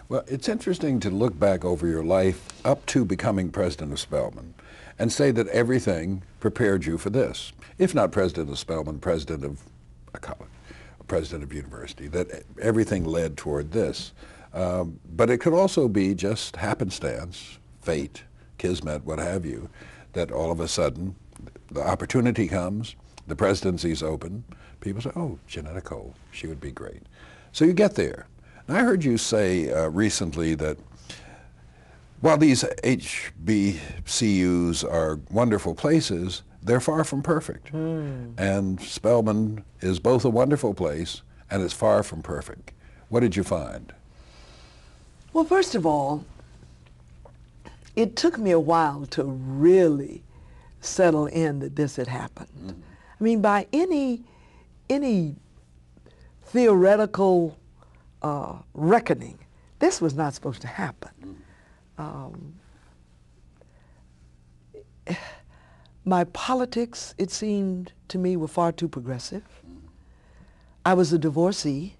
Well, it's interesting to look back over your life up to becoming president of Spelman and say that everything prepared you for this. If not president of Spelman, president of a college, president of university, that everything led toward this. But it could also be just happenstance, fate, kismet, what have you, that all of a sudden the opportunity comes, the presidency's open, people say, oh, Johnnetta Cole, she would be great. So you get there. And I heard you say recently that while these HBCUs are wonderful places, they're far from perfect. And Spelman is both a wonderful place and it's far from perfect. What did you find? Well, first of all, it took me a while to really settle in that this had happened. I mean, by any theoretical reckoning, this was not supposed to happen. My politics, it seemed to me, were far too progressive. I was a divorcee,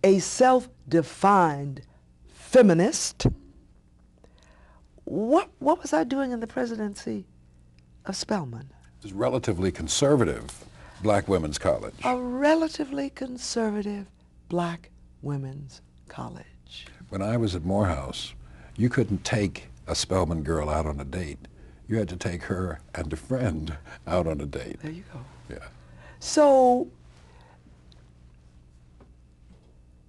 a self-defined feminist. What was I doing in the presidency of Spelman? It was relatively conservative black women's college. A relatively conservative black women's college. When I was at Morehouse, you couldn't take a Spelman girl out on a date. You had to take her and a friend out on a date. There you go. Yeah. So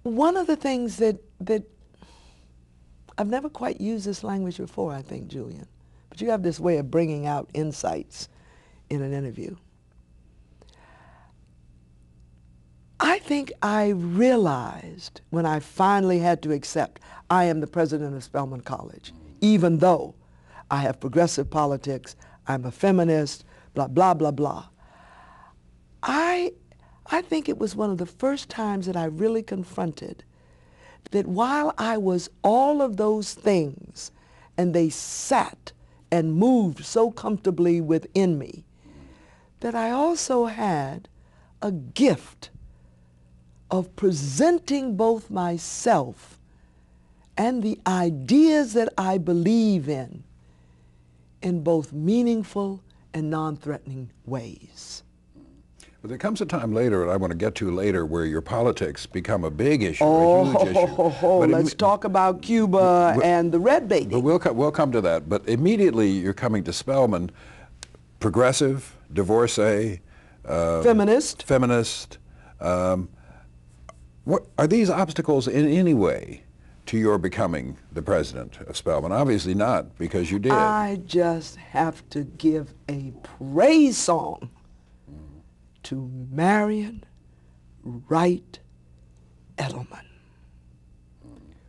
one of the things that I've never quite used this language before, I think, Julian, but you have this way of bringing out insights in an interview. I think I realized when I finally had to accept I am the president of Spelman College, even though I have progressive politics, I'm a feminist, blah, blah, blah, blah. I think it was one of the first times that I really confronted that while I was all of those things and they sat and moved so comfortably within me, that I also had a gift of presenting both myself and the ideas that I believe in both meaningful and non-threatening ways. But there comes a time later, and I want to get to later, where your politics become a big issue, a huge issue. Let's talk about Cuba and the red baby. But we'll come to that. But immediately you're coming to Spelman, progressive, divorcee, feminist. What are these obstacles in any way to your becoming the president of Spelman? Obviously not, because you did. I just have to give a praise song to Marion Wright Edelman,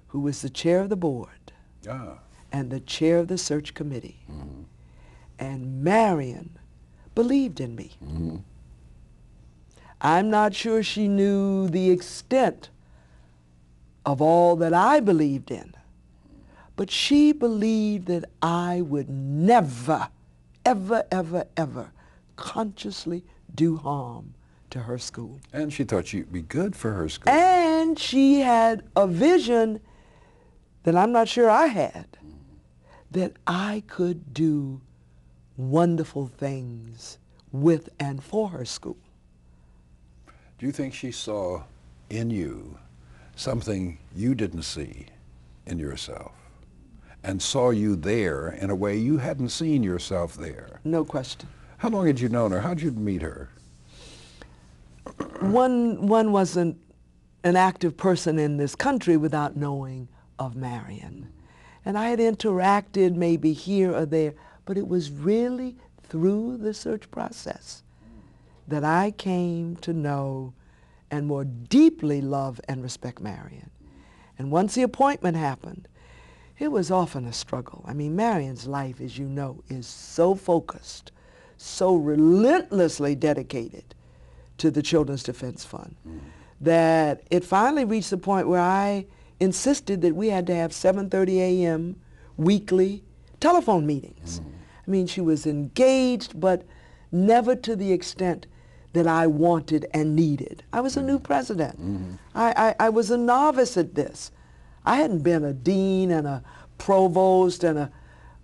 who was the chair of the board and the chair of the search committee. And Marion believed in me. I'm not sure she knew the extent of all that I believed in, but she believed that I would never, ever, ever, ever consciously do harm to her school. And she thought you'd be good for her school. And she had a vision that I'm not sure I had, that I could do wonderful things with and for her school. Do you think she saw in you something you didn't see in yourself and saw you there in a way you hadn't seen yourself there? No question. How long had you known her? How did you meet her? One wasn't an active person in this country without knowing of Marion. And I had interacted maybe here or there, but it was really through the search process that I came to know and more deeply love and respect Marion. And once the appointment happened, it was often a struggle. I mean, Marion's life, as you know, is so focused, so relentlessly dedicated to the Children's Defense Fund that it finally reached the point where I insisted that we had to have 7:30 a.m. weekly telephone meetings. I mean, she was engaged, but never to the extent that I wanted and needed. I was a new president. I was a novice at this. I hadn't been a dean and a provost and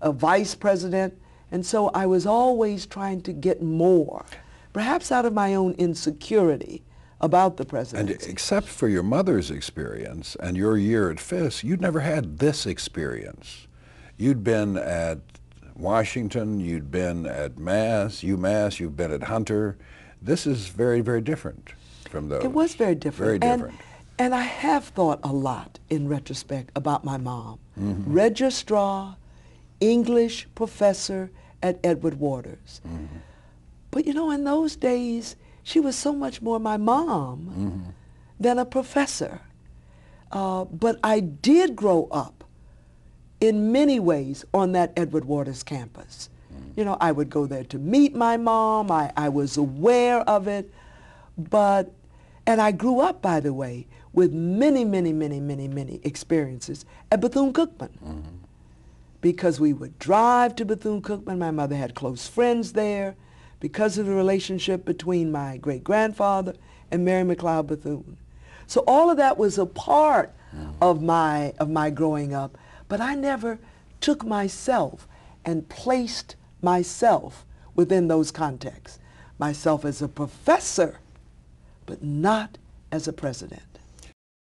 a vice president, and so I was always trying to get more, perhaps out of my own insecurity about the presidency. And except for your mother's experience and your year at Fisk, you'd never had this experience. You'd been at Washington, you'd been at UMass, you've been at Hunter. This is very, very different from those. It was very different. Very different. And I have thought a lot in retrospect about my mom. Registrar, English professor at Edward Waters. But you know, in those days, she was so much more my mom than a professor. But I did grow up in many ways on that Edward Waters campus. You know, I would go there to meet my mom. I was aware of it. And I grew up, by the way, with many, many, many, many, many experiences at Bethune-Cookman. Because we would drive to Bethune-Cookman. My mother had close friends there because of the relationship between my great-grandfather and Mary McLeod Bethune. So all of that was a part of my growing up, but I never took myself and placed myself within those contexts. Myself as a professor, but not as a president.